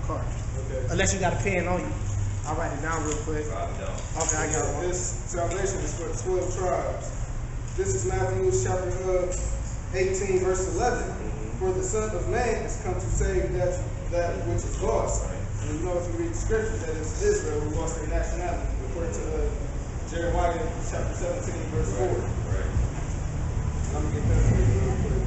card. Okay. Unless you got a pen on you. I'll write it down real quick. Probably don't. Okay, I got one. This salvation is for the 12 tribes. This is Matthew chapter 18, verse 11. For the Son of Man has come to save that which is lost. And you know, if you read the scriptures, that it's Israel who lost their nationality, according to Jeremiah chapter 17, verse 4. Right. I'm going to get that for you real quick.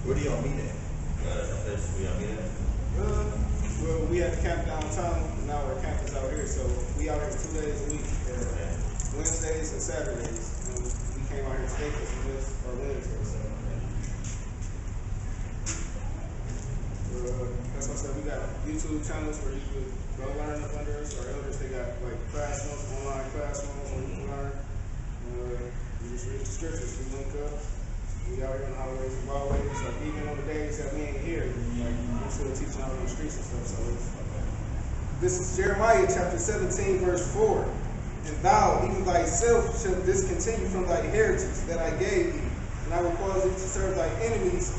Where do y'all meet at? That's where y'all meet at? Well, we had the camp downtown, and now our camp is out here, so we out here 2 days a week. Wednesdays and Saturdays. And we came out here today because we missed our Wednesday. So. That's what I said. We got YouTube channels where you could go learn up under us. Our elders, they got like classrooms, online classrooms where you can learn. We just read the scriptures. We link up. We out here on the highways and byways. Like even on the days that we ain't here, like we're still teaching out on the streets and stuff. So this is Jeremiah chapter 17, verse 4. And thou, even thyself, shalt discontinue from thy heritage that I gave thee, and I will cause thee to serve thy enemies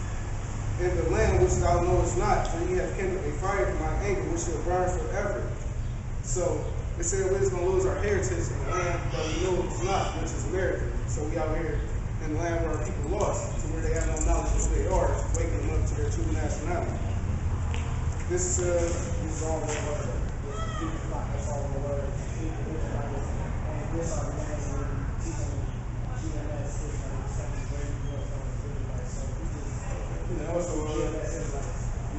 in the land which thou knowest not, for ye have kindled a fire in my anger, which shall burn forever. So it said we're just going to lose our heritage in the land that we know is not, which is America. So we out here in the land where our people lost, to where they have no knowledge of who they are, waking them up to their true nationality. This is all the word. That's all the word. This are the names where people GMS is like something very good from the food, like so we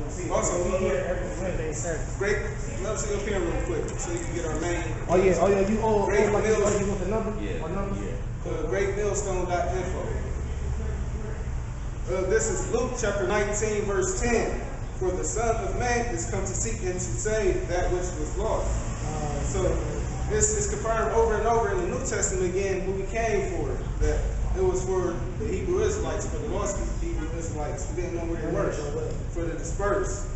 just also we hear every Wednesday service. Great, let us see your pen real quick so you can get our main. Oh yeah, you Great like you Mills. want the number? Yeah. Or number? Yeah. GreatMillstone.info. This is Luke chapter 19, verse 10. For the Son of Man is come to seek and to save that which was lost. So it's confirmed over and over in the New Testament again who we came for. That it was for the Hebrew Israelites, for the lost Hebrew Israelites who didn't know where they were, for the dispersed.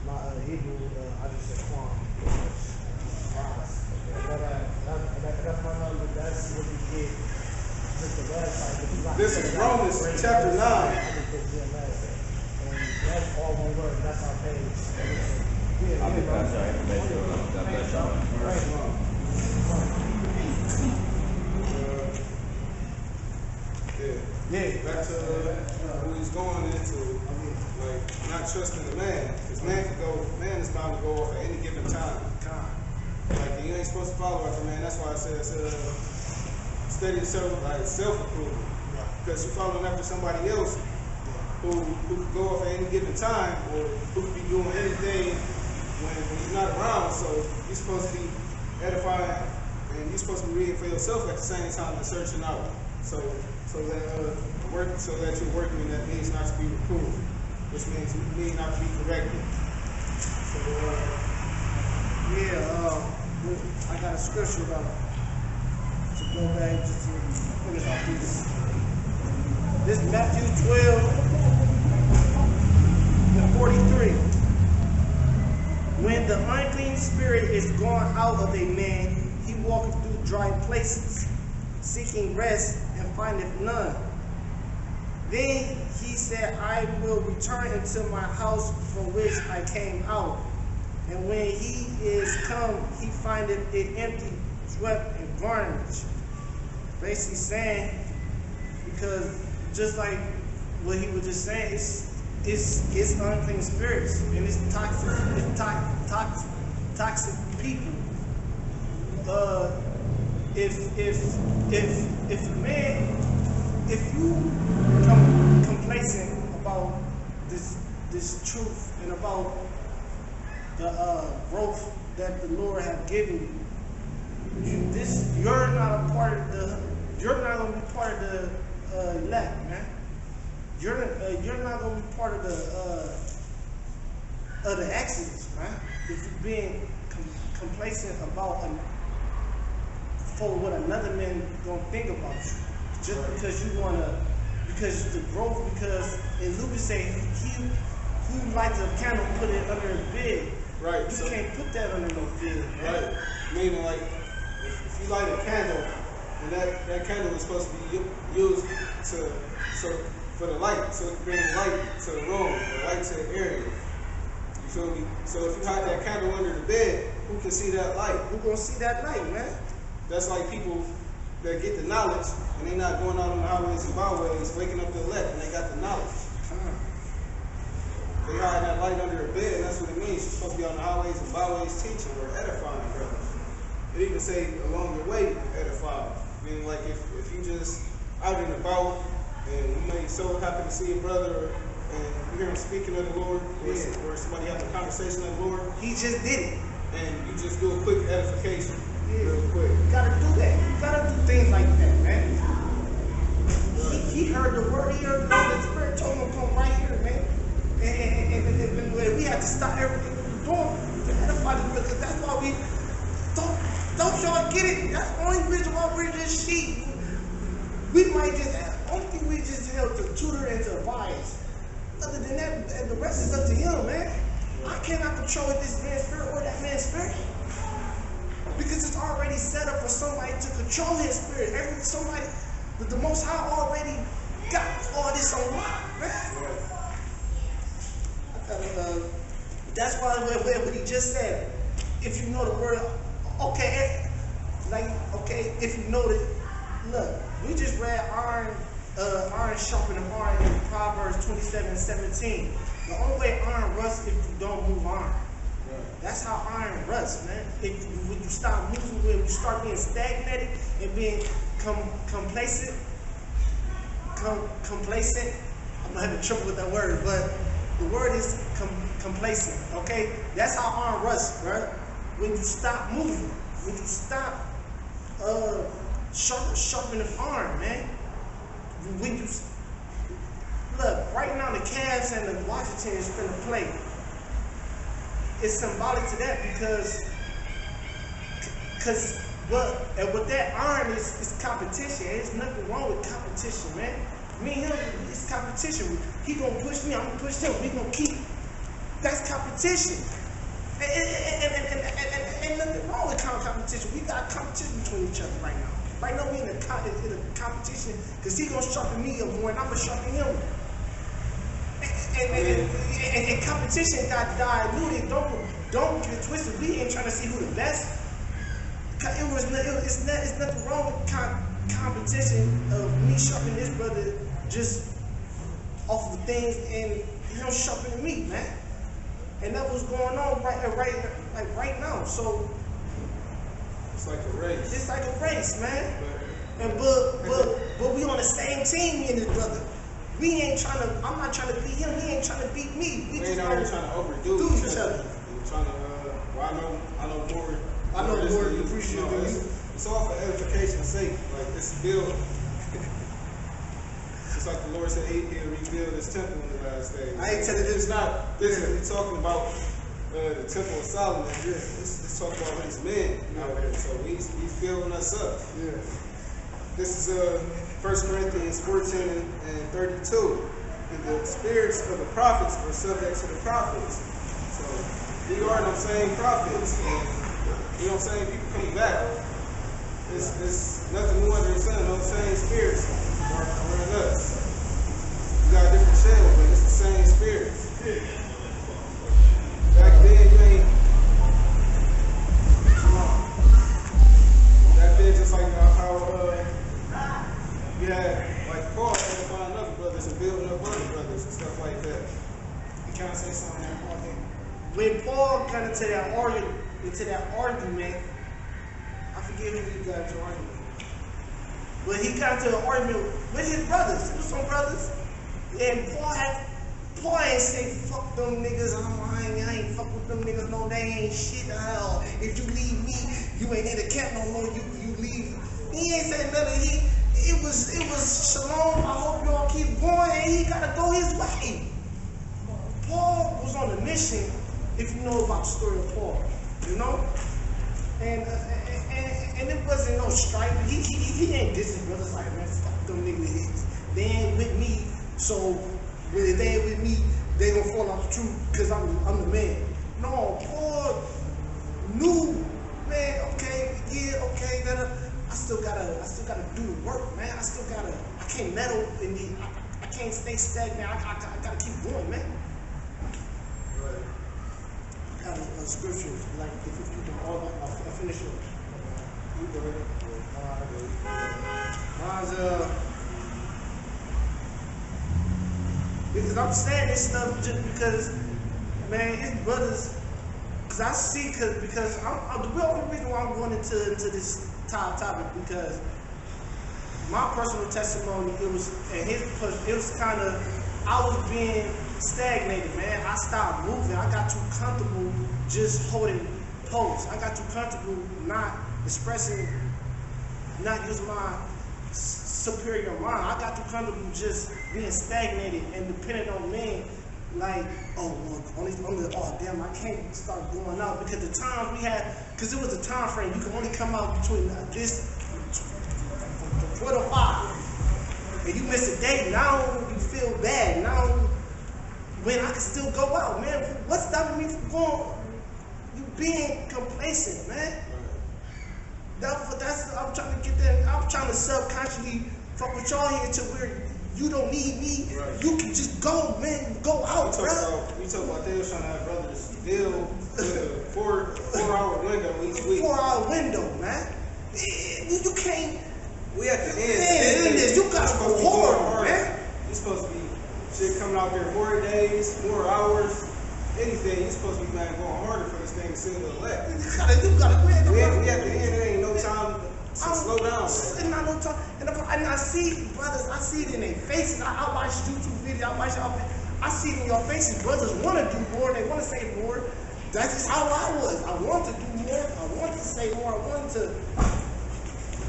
My Hebrew, I just said Quan. That's my number. That's what we get. Just the website. This is Romans chapter 9. And that's all one word. That's our page. I'll be back to our information. God bless y'all. Back to who he's going into, like not trusting the man, because man is bound to go off at any given time. Like you ain't supposed to follow after man. That's why I said study yourself, like self-approval, because you're following after somebody else who could go off at any given time, or who could be doing anything when he's not around. So you're supposed to be edifying, and you're supposed to be reading for yourself at the same time and searching out. So that you're working, and that means not to be reproved, which means not to be corrected. So I got a scripture about to go back just to finish off this. This is Matthew 12:43. When the unclean spirit is gone out of a man, he walketh through dry places, seeking rest, and findeth none. Then he said, I will return into my house from which I came out. And when he is come, he findeth it empty, swept, and garnished. Basically saying, because just like what he was just saying, it's unclean spirits, and it's toxic people. If you become complacent about this truth and about the growth that the Lord have given you, you're not going to be part of the elect, man. You're not going to be part of the Exodus, man. If you're being complacent about for what another man gonna think about you, just because you wanna, because the growth, because in Luke say he who lights a candle put it under a bed. right, You can't put that under no bed. right. Meaning, like if you light a candle, and that candle is supposed to be used to for the light, so it can bring light to the room, or light to the area. You feel me? So if you hide that candle under the bed, who can see that light? Who gonna see that light, man? That's like people that get the knowledge and they not going out on the highways and byways, waking up the elect, and they got the knowledge. They hide that light under the bed, and that's what it means. You're supposed to be on the highways and byways teaching or edifying, brothers. It even say along the way, edify. Meaning like if you just out and about, and you may so happen to see a brother and you hear him speaking of the Lord, or somebody having a conversation of the Lord, He just did it. and you just do a quick edification, real quick. You gotta do that. You gotta do things like that, man. He heard the word, he heard the Spirit told him to come right here, man. And we have to stop everything we're doing to edify the because that's why we don't y'all get it. That's the only reason why we're just sheep. We might just only thing we just held to tutor and to advise. Other than that, the rest is up to him, man. I cannot control this man's spirit or that man's spirit. Because it's already set up for somebody to control his spirit. Somebody, the Most High already got all this on lock, man. That's why what he just said. If you know the word, okay, if you know that, look, we just read iron sharpening iron in Proverbs 27:17. The only way iron rusts if you don't move iron. That's how iron rusts, man. When you stop moving, when you start being stagnated and being complacent, I'm not having trouble with that word, but the word is complacent, okay? That's how iron rusts, right? When you stop moving, when you stop sharpening iron, man. When you look, right now the Cavs and the Washington is finna play. It's symbolic to that because what that iron is competition. There's nothing wrong with competition, man. Me and him, it's competition. He gonna push me, I'm gonna push him. We gonna keep. That's competition. And nothing wrong with competition. We got competition between each other right now. Right now we in a competition because he gonna sharpen me up more and I'm gonna sharpen him. And competition got diluted. Don't get it twisted. We ain't trying to see who the best. It's nothing wrong with competition of me sharpening this brother just off of things and him sharpening me, man. And that was going on right now. So it's like a race. It's like a race, man. But we on the same team, me and this brother. We ain't trying to. I'm not trying to beat him. He ain't trying to beat me. We ain't out here trying to overdo each other. We're trying to. Well, I know more. I know more appreciative than you. It's all for edification's sake. Like this build. Just like the Lord said, He'll rebuild His temple in the last days. I ain't telling it's not. This is talking about the temple of Solomon. It's talking about His men out here. So He's building us up. Yeah. This is 1 Corinthians 14 and 32. And the spirits of the prophets are subject to the prophets. So we are them same prophets. And, you know what I'm saying? People coming back. It's nothing new under the sun. Those same spirits are in us. We got different shells, but it's the same spirit. Back then, you ain't. Back then, just like how you had, like Paul had to find other brothers and building up other brothers and stuff like that. You kind of say something there, Paul? When Paul got into that argument, I forget who he got into argument. But he got into an argument with his brothers. It was some brothers. And Paul ain't say, fuck them niggas. I ain't fuck with them niggas. No, they ain't shit. If you leave me, you ain't in the camp no more. You leave. He ain't saying nothing. It was shalom. I hope y'all keep going. And he gotta go his way. Paul was on a mission. If you know about the story of Paul, you know, and it wasn't no strife. He ain't dissing brothers like, man, fuck them niggas. They ain't with me, so when they ain't with me, they gonna fall off the truth because I'm the man. No, Paul knew, man. Okay, that I still gotta do the work, man. I can't meddle in the. I can't stay stagnant. I gotta keep going, man. Right. I got a scripture, like, if you can all, I'll finish it. You go ahead. Mine's, because I'm saying this stuff just because, man, it's brothers. Because I see, because I'm the real only reason why I'm going into this topic, because my personal testimony, it was kind of, I was being stagnated, man. I stopped moving. I got too comfortable just holding posts. I got too comfortable not expressing, not using my superior mind. I got too comfortable just being stagnated and dependent on men. Like, oh, well, oh damn, I can't start going out, because the times we had, because it was a time frame, you can only come out between this 4 to 5, and you miss a day. Now you feel bad. Now when I can still go out, man, what's stopping me from going? You being complacent, man. That's I'm trying to get that. I'm trying to subconsciously fuck with y'all here to where you don't need me. Right. You can just go, man. Go out, bro. We talk about they was trying to have brothers still with a 4-hour window each week. 4-hour window, man. You can't. We at the end. Man, you gotta go hard, man. You supposed to be shit coming out there more days, more hours, anything. You supposed to be man going harder for this thing to seal the elect. You gotta win. We at the end. There ain't no time to slow down. It's not no time. And I see brothers. I see it in their faces. I watch YouTube videos. I see it in your faces. Brothers want to do more. They want to say more. That's just how I was. I want to do more. I want to say more. I want to.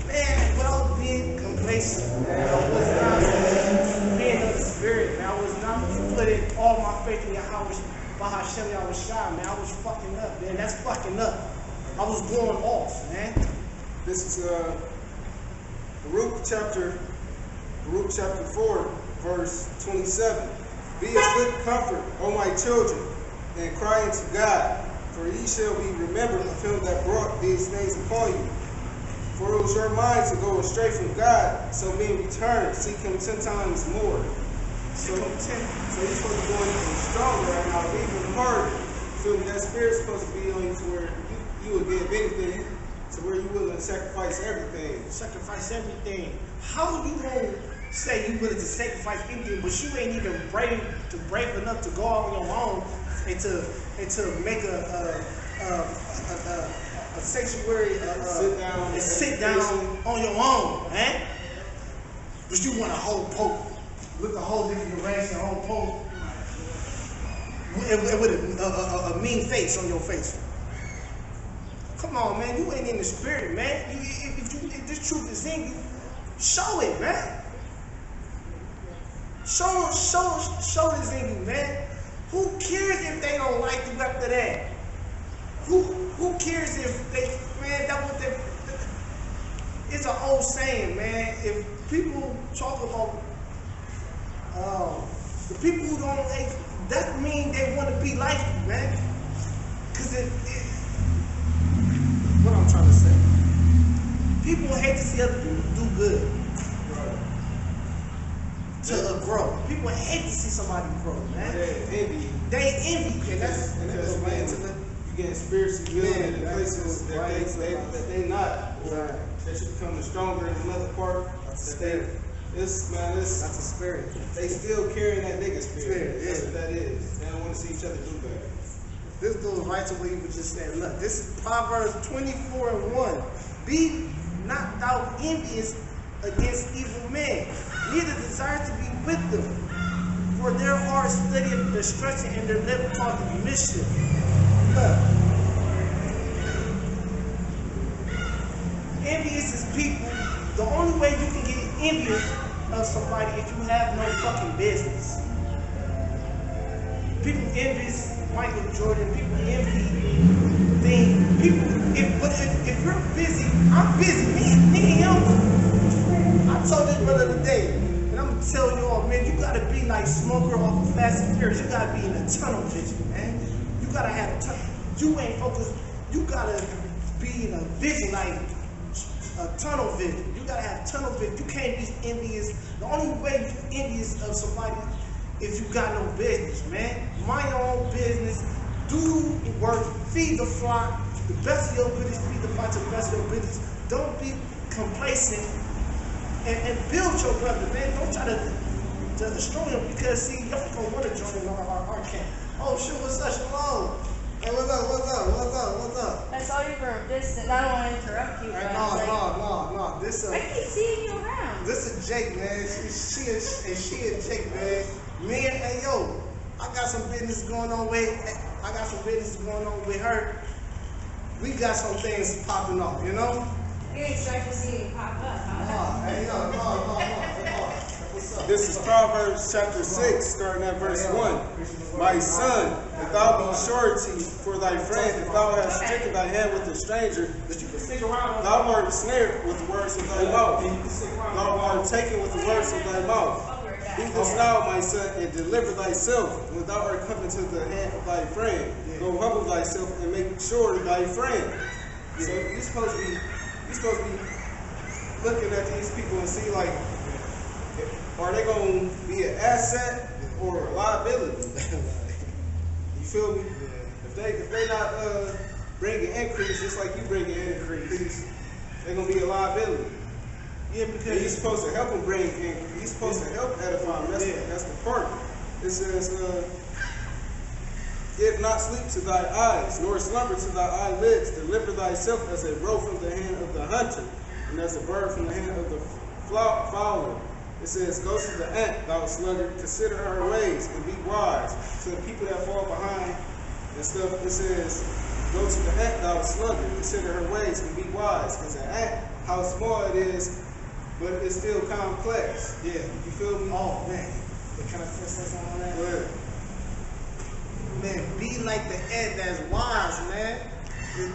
Man, but I was being complacent. Man. I was not being of the spirit. Man. I was not putting all my faith in Yahweh, Bahashem Yahushua. Man, I was fucking up. Man, that's fucking up. I was going off, man. This is Baruch chapter 4, verse 27. Be of good comfort, O my children, and cry unto God, for ye shall be remembered of him that brought these things upon you. For it was your mind to go astray from God, so being returned, seek him 10 times more. So you're supposed to be going even stronger right now, even harder. So that spirit's supposed to be on you to where you would give anything, to where you willing to sacrifice everything. Sacrifice everything. How you gonna say you willing to sacrifice anything, but you ain't even brave enough to go out on your own and to make a sanctuary, sit down on your own, man? But you want a whole pope, look a whole different direction, a whole pope, with a mean face on your face. Come on, man, you ain't in the spirit, man. If this truth is in you, show it, man. Show this in you, man. Who cares if they don't like you after that? Who cares if they, man, that what they, it's an old saying, man. If people talk about the people who don't like, that mean they want to be like you, man. Cause what I'm trying to say, people hate to see other people do good. To grow. People hate to see somebody grow, man. They envy. And that's right into the. You getting spiritually built in places that they not. Right. That you becoming stronger in another part. That's the spirit. That's a spirit. They still carrying that nigga spirit. Yeah. That's what that is. They don't want to see each other do that. This goes right to what you were just saying. Look, this is Proverbs 24:1. Be not thou envious against evil men, neither desire to be with them. For their heart studieth destruction, and their lip talketh mischief. Look. Envious is people. The only way you can get envious of somebody if you have no fucking business. People envious Michael Jordan, people envy things. People, if you're busy, I'm busy. Me and him. I told this brother today, and I'm gonna tell you all, man, you gotta be like Smoker off of Fast and Furious. You gotta be in a tunnel vision, man. You gotta have a tunnel. You ain't focused. You gotta be in a vision, like a tunnel vision. You gotta have tunnel vision. You can't be envious. The only way you envious of somebody if you got no business, man. Mind your own business. Do the work. Feed the flock. The best of your business. Feed the flock to the best of your business. Don't be complacent and build your brother, man. Don't try to destroy him because, see, y'all gonna want to join our camp. Oh, shit, what's up, Shalom? Hey, what's up? I saw you from a distance. I don't want to interrupt you, but No. I keep seeing you around. This is Jake, man. She and Jake, man. Me and hey, yo, I got some business going on with her. We got some things popping off, you know? You expect to see me pop up, huh? What's up? This is Proverbs chapter 6, starting at verse 1. My son, if thou be surety for thy friend, if thou hast stricken thy hand with a stranger, But you can stick around. thou art snared with the words of thy mouth. Thou art taken with the words of thy mouth. Do this now, my son, and deliver thyself when thou art come into the hand of thy friend. Go humble thyself and make sure thy friend. So you're supposed to be looking at these people and see, like, are they going to be an asset or a liability? You feel me? If they not bringing increase, just like you bringing increase, they're going to be a liability. Yeah, And because you're supposed to help them bring increase. You're supposed to help edify them. That's the part. It says, give not sleep to thy eyes, nor slumber to thy eyelids. Deliver thyself as a roe from the hand of the hunter, and as a bird from the hand of the fowler. It says, go to the ant, thou sluggard, consider her ways, and be wise. To the people that fall behind and stuff, it says, go to the ant, thou sluggard, consider her ways, and be wise. Because an ant, how small it is, but it's still complex. yeah. You feel me? Oh man, can I say something on that? Go ahead. Man, be like the ant that's wise, man. You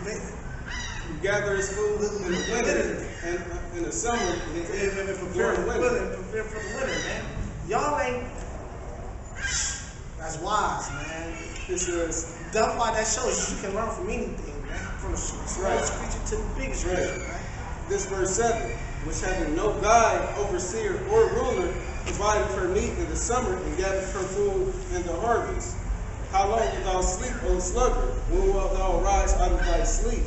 gather his food in the winter, and in the summer, and Prepare for the winter, man. Y'all ain't. That's wise, man. it says, That's why that shows you can learn from anything, man. From the smallest creature to the biggest creature, man. this verse 7, which having no guide, overseer, or ruler, provided her meat in the summer and gathered her food in the harvest. How long wilt thou sleep, O sluggard? When wilt thou arise out of thy sleep?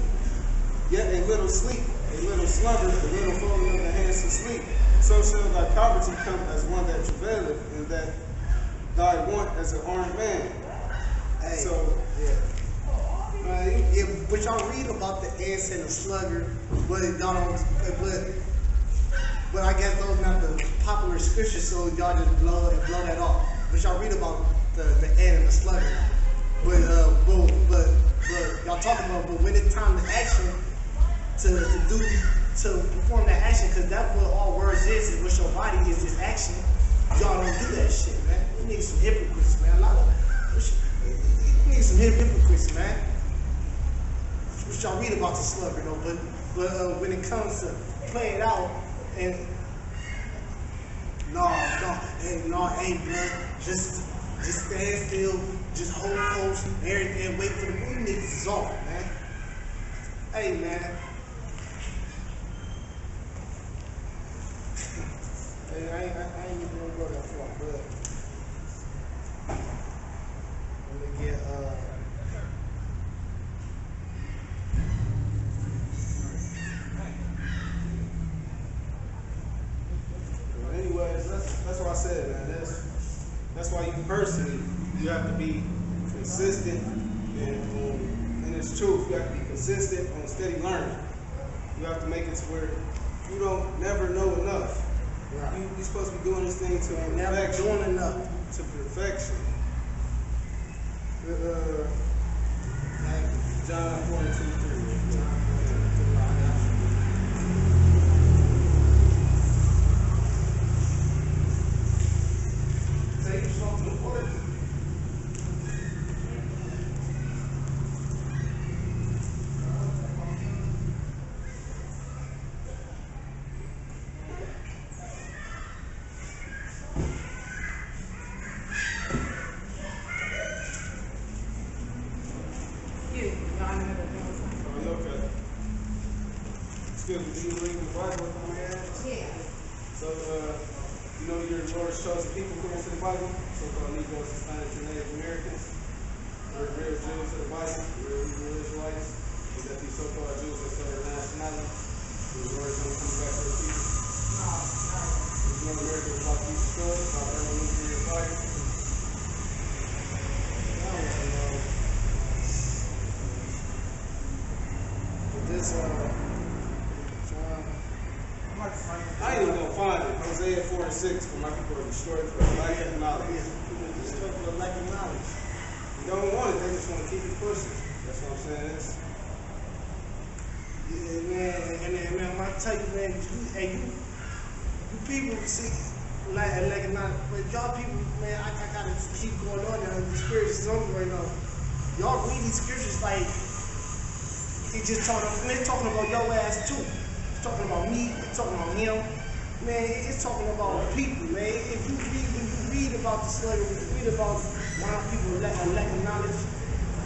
Yet a little sleep, a little slumber, a little folding of the hands to sleep. So shall thy poverty come as one that travaileth, and that thy want as an armed man. Hey, So, yeah, but y'all read about the ants and the sluggard, but y'all don't. But I guess those not the popular scriptures, so y'all just blow that off. But y'all read about the ant and the sluggard. But y'all talking about, but when it's time to action, to perform that action, because that's what all words is what your body is action. Y'all don't do that shit, man. We need some hypocrites, man. We need some hypocrites, man. Which y'all read about the sluggard, though. But when it comes to play it out, and hey, bro, just stand still, just hold close, and wait for the movie niggas is off, man. Hey, man. Hey, I ain't even gonna go that far, but let me get anyways, that's what I said, man. That's why you personally, you have to be consistent, and it's truth. You have to be consistent on steady learning. You have to make it to where you don't never know enough. right. You're supposed to be doing this thing to Never perfection. doing enough. To perfection. John 4:2-3. Take yourself to the point. Oh, you okay? Excuse me, do you read the Bible? Yeah. So, you know your the Lord's chosen people according to the Bible, so-called Negroes, Hispanics, and Native Americans. We're real Jews of the Bible, real Hebrew Israelites. We got these so-called Jews that serve their nationality. The Lord is going to come back to the people. There's no America without be destroyed, without ever nuclear fire. This I ain't even gonna find it. Hosea 4 and 6, for my people are destroyed for the lack of knowledge. for the lack of knowledge. You don't want it, they just want to keep it pushing. That's what I'm saying. It's, Yeah, man, man, I tell you, man, you people see like knowledge, but y'all people, man, I gotta keep going on now. The scriptures is on me right now. Y'all read these scriptures like it's just talking about your ass too. It's talking about me. It's talking about him. Man, it's talking about people, man. If you read about the slavery, you read about why people lack of knowledge,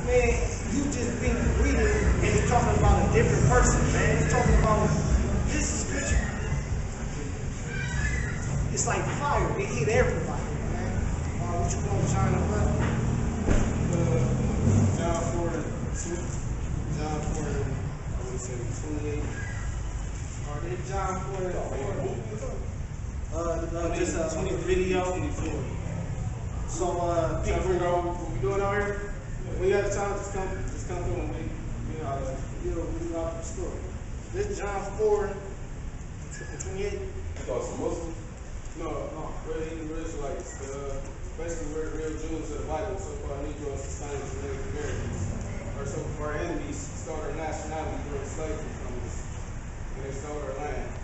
man, you just been reading and it's talking about a different person, man. It's talking about this is scripture. It's like fire. It hit everybody, man. What you want, China? John 4 and 2. John 4 and, I would say 28. Or did John 4 just a video. 24. So People people, know what we doing out here? When you have the time, just come through and we know how to. we out the story. This John 4 and 28. You thought some Muslims? No, we're Hebrew Israelites. Basically, we're real Jews of the Bible, so-called Negroes, Hispanics, and Native Americans. Our enemies stole our nationality during slavery from us, and they stole our land.